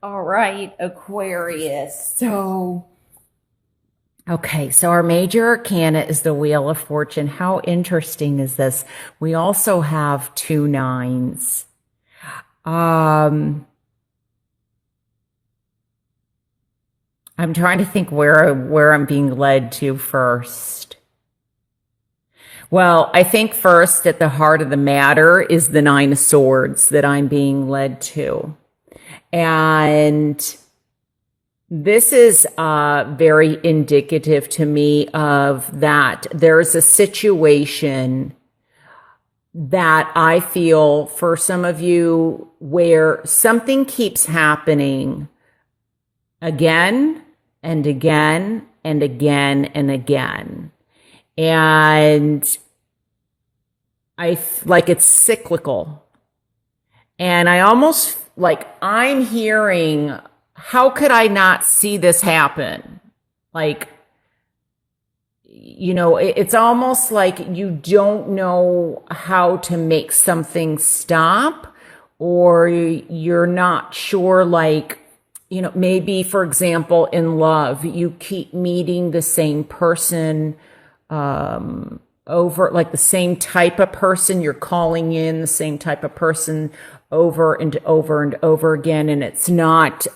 All right, Aquarius. So our major arcana is the Wheel of Fortune. How interesting is this? We also have two nines. I'm trying to think where I'm being led to first. Well, I think first at the heart of the matter is the Nine of Swords that I'm being led to. And this is very indicative to me of that there's a situation that I feel for some of you where something keeps happening again and again and again and again. And like it's cyclical. And I almost like I'm hearing, how could I not see this happen? Like, it's almost like you don't know how to make something stop, or you're not sure, like, maybe, for example, in love, you keep meeting the same person, over, like the same type of person, you're calling in the same type of person over and over and over again, and it's not,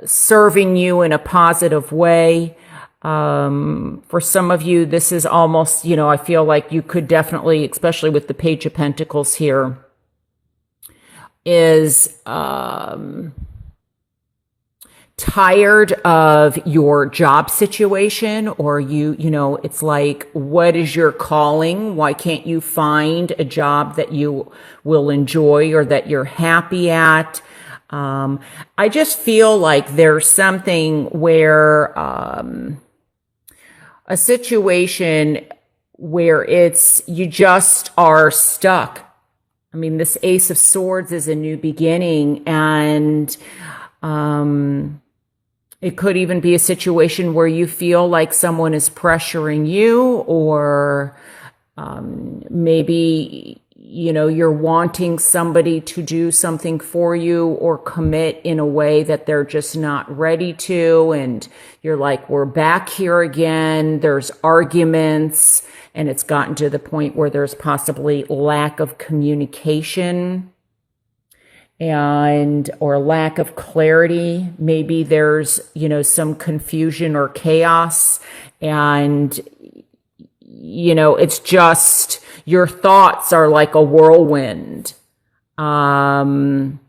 serving you in a positive way. For some of you, this is almost, I feel like you could definitely, especially with the Page of Pentacles here, is tired of your job situation, or it's like, what is your calling? Why can't you find a job that you will enjoy or that you're happy at? I just feel like there's something where, a situation where you just are stuck. I mean, this Ace of Swords is a new beginning, and, it could even be a situation where you feel like someone is pressuring you, or maybe, you're wanting somebody to do something for you or commit in a way that they're just not ready to. And you're like, we're back here again. There's arguments, and it's gotten to the point where there's possibly lack of communication or lack of clarity. Maybe there's, some confusion or chaos, and, it's just, your thoughts are like a whirlwind, to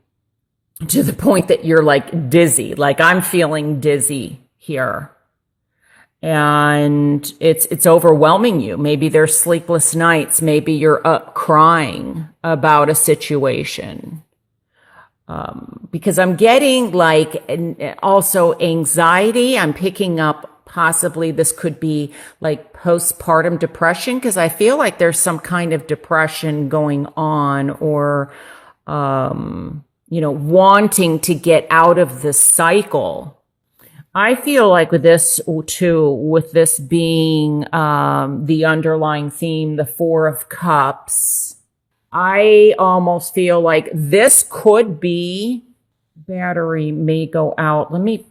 the point that you're like dizzy. Like I'm feeling dizzy here, and it's overwhelming you. Maybe there's sleepless nights. Maybe you're up crying about a situation. Because I'm getting like also anxiety. I'm picking up possibly this could be like postpartum depression, because I feel like there's some kind of depression going on, or, wanting to get out of the cycle. I feel like with this too, with this being the underlying theme, the Four of Cups, I almost feel like this could be, battery may go out. Let me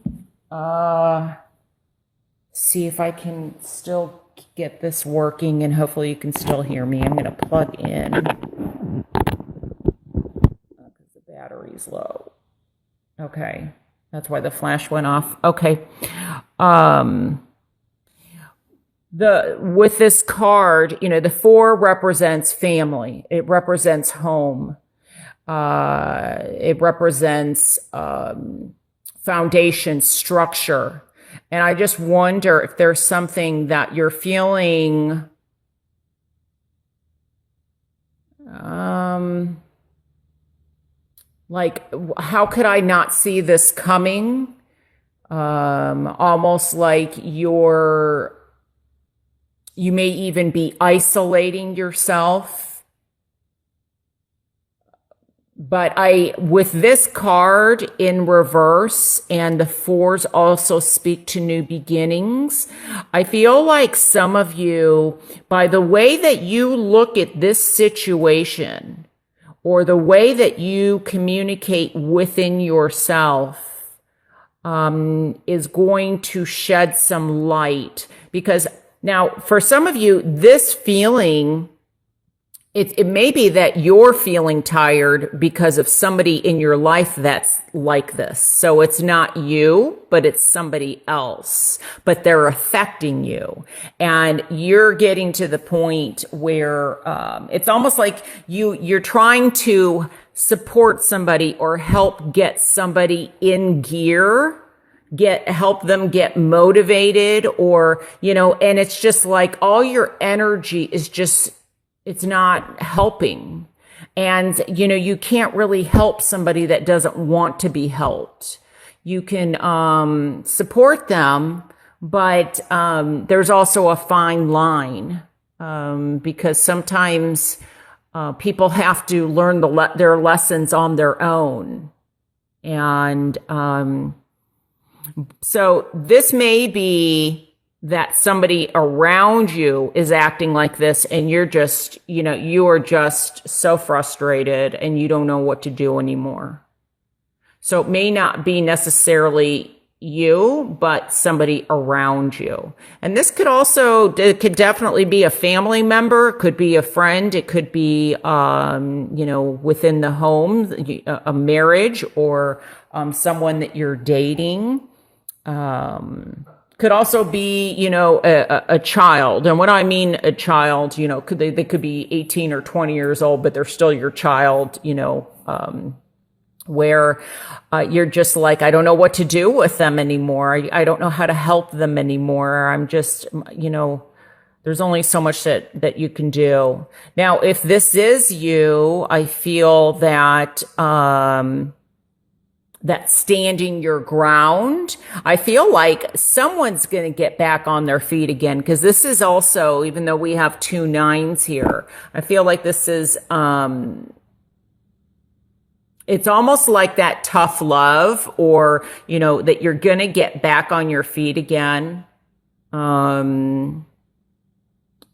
see if I can still get this working, and hopefully you can still hear me. I'm going to plug in because the battery's low. Okay. That's why the flash went off. Okay. With this card, the four represents family. It represents home. It represents foundation, structure. And I just wonder if there's something that you're feeling, like, how could I not see this coming? Almost like you may even be isolating yourself. But with this card in reverse, and the fours also speak to new beginnings, I feel like some of you, by the way that you look at this situation, or the way that you communicate within yourself is going to shed some light. Because now, for some of you, this feeling, it may be that you're feeling tired because of somebody in your life that's like this. So it's not you, but it's somebody else, but they're affecting you. And you're getting to the point where it's almost like you're trying to support somebody or help get somebody in gear, help them get motivated, or, and it's just like all your energy is just, it's not helping. And, you can't really help somebody that doesn't want to be helped. You can support them, but there's also a fine line because sometimes people have to learn their lessons on their own. And so this may be that somebody around you is acting like this, and you're just, you are just so frustrated and you don't know what to do anymore. So it may not be necessarily you, but somebody around you. And this could definitely be a family member. It could be a friend. It could be, within the home, a marriage, or someone that you're dating. Could also be, a child. And when I mean a child, they could be 18 or 20 years old, but they're still your child, where you're just like, I don't know what to do with them anymore. I don't know how to help them anymore. I'm just, there's only so much that you can do. Now, if this is you, I feel that, that standing your ground, I feel like someone's going to get back on their feet again. Because this is also, even though we have 2 9s here, I feel like this is, it's almost like that tough love, or, that you're going to get back on your feet again.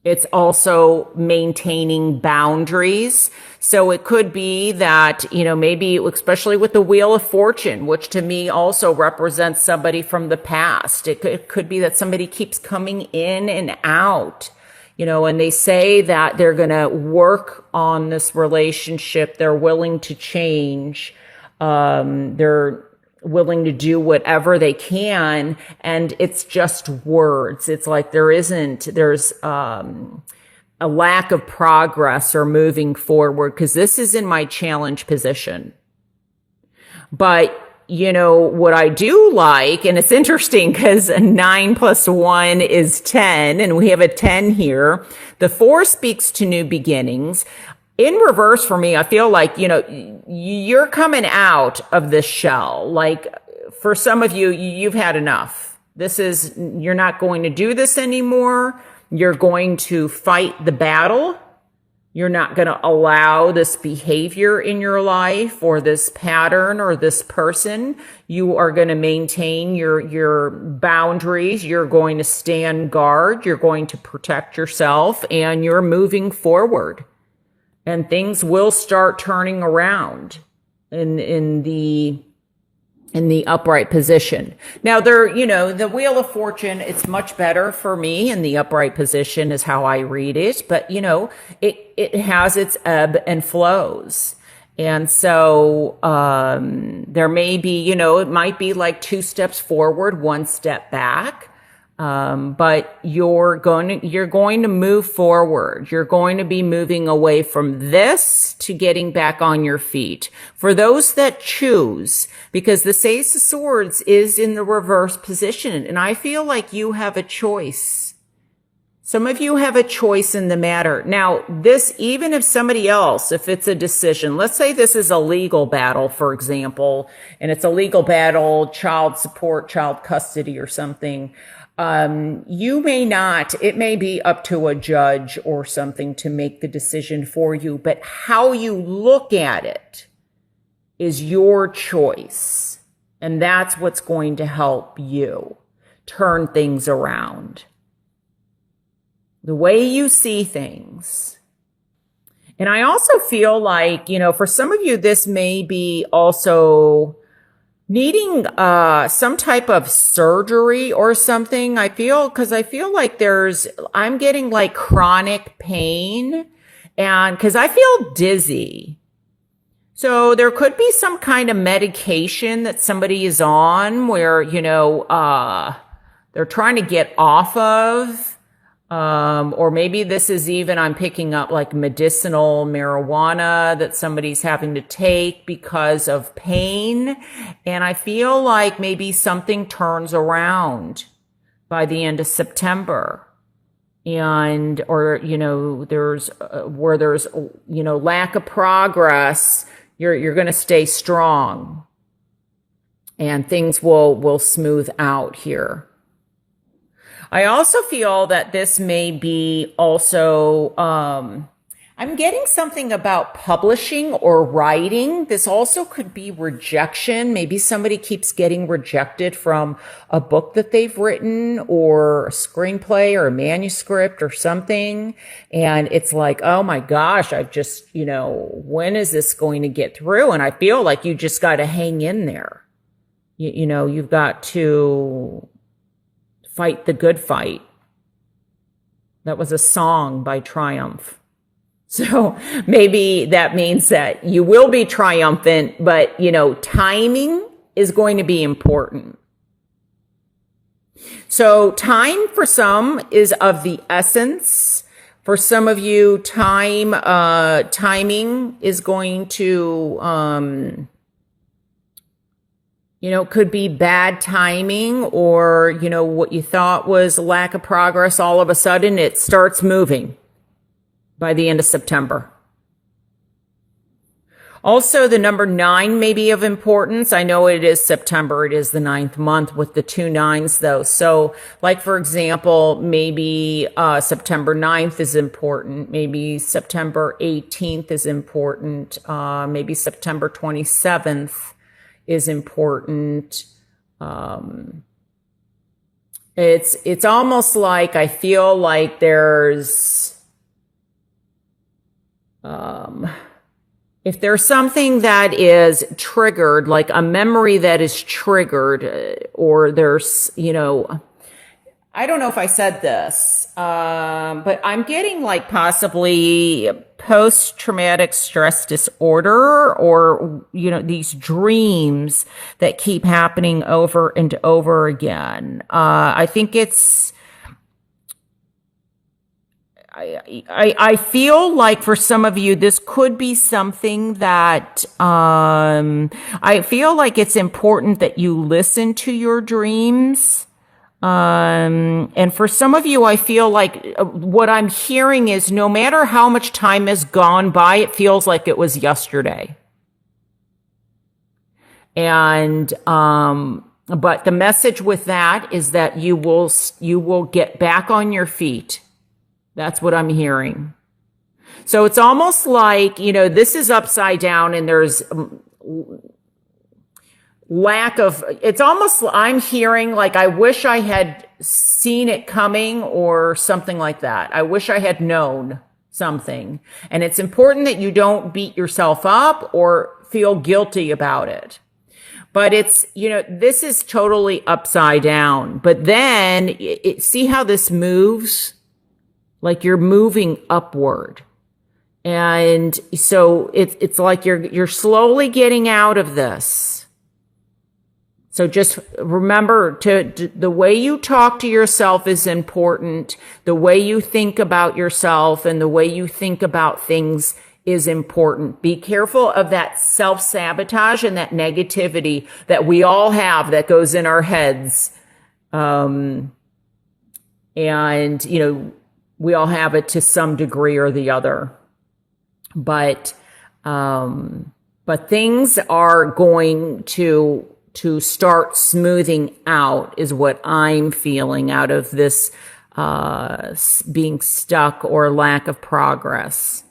It's also maintaining boundaries. So it could be that, maybe, especially with the Wheel of Fortune, which to me also represents somebody from the past. It could be that somebody keeps coming in and out, and they say that they're going to work on this relationship. They're willing to change. They're willing to do whatever they can, and it's just words. It's like there's a lack of progress or moving forward, because this is in my challenge position. But what I do like, and it's interesting because 9 + 1 is 10, and we have a 10 here. The 4 speaks to new beginnings. In reverse, for me, I feel like, you're coming out of this shell. Like, for some of you, you've had enough. You're not going to do this anymore. You're going to fight the battle. You're not going to allow this behavior in your life, or this pattern, or this person. You are going to maintain your boundaries. You're going to stand guard. You're going to protect yourself, and you're moving forward. And things will start turning around in the upright position. Now, the Wheel of Fortune, it's much better for me in the upright position is how I read it. But, it has its ebb and flows. And so, there may be, it might be like 2 steps forward, 1 step back. But you're going to move forward. You're going to be moving away from this to getting back on your feet. For those that choose, because the Ace of Swords is in the reverse position, and I feel like you have a choice. Some of you have a choice in the matter. Now, even if somebody else, if it's a decision, let's say this is a legal battle, for example, and it's a legal battle, child support, child custody, or something. It may be up to a judge or something to make the decision for you, but how you look at it is your choice. And that's what's going to help you turn things around. The way you see things. And I also feel like, for some of you, this may be also needing some type of surgery or something. Because I feel like I'm getting like chronic pain, and because I feel dizzy. So there could be some kind of medication that somebody is on where, they're trying to get off of. Or maybe this is even, I'm picking up like medicinal marijuana that somebody's having to take because of pain. And I feel like maybe something turns around by the end of September. Or there's where there's lack of progress, you're going to stay strong, and things will smooth out here. I also feel that this may be also, I'm getting something about publishing or writing. This also could be rejection. Maybe somebody keeps getting rejected from a book that they've written, or a screenplay or a manuscript or something. And it's like, oh my gosh, I've just, when is this going to get through? And I feel like you just got to hang in there. You've got to fight the good fight. That was a song by Triumph. So maybe that means that you will be triumphant, but, timing is going to be important. So time for some is of the essence. For some of you, timing is going to, could be bad timing, or, what you thought was a lack of progress, all of a sudden it starts moving by the end of September. Also, the number 9 may be of importance. I know it is September. It is the 9th month with the 2 9s though. So like, for example, maybe September 9th is important. Maybe September 18th is important. Maybe September 27th is important. It's almost like I feel like there's, if there's something that is triggered, like a memory that is triggered, or there's, I don't know if I said this, but I'm getting like possibly post-traumatic stress disorder, or, these dreams that keep happening over and over again. I think I feel like for some of you, this could be something that, I feel like it's important that you listen to your dreams. And for some of you, I feel like what I'm hearing is no matter how much time has gone by, it feels like it was yesterday. And, but the message with that is that you will get back on your feet. That's what I'm hearing. So it's almost like, this is upside down, and there's it's almost, I'm hearing like, I wish I had seen it coming, or something like that. I wish I had known something. And it's important that you don't beat yourself up or feel guilty about it. But it's, this is totally upside down. But then see how this moves? Like you're moving upward. And so it's like you're slowly getting out of this. So just remember the way you talk to yourself is important. The way you think about yourself and the way you think about things is important. Be careful of that self-sabotage and that negativity that we all have that goes in our heads. And, we all have it to some degree or the other. But things are going to start smoothing out, is what I'm feeling out of this being stuck or lack of progress.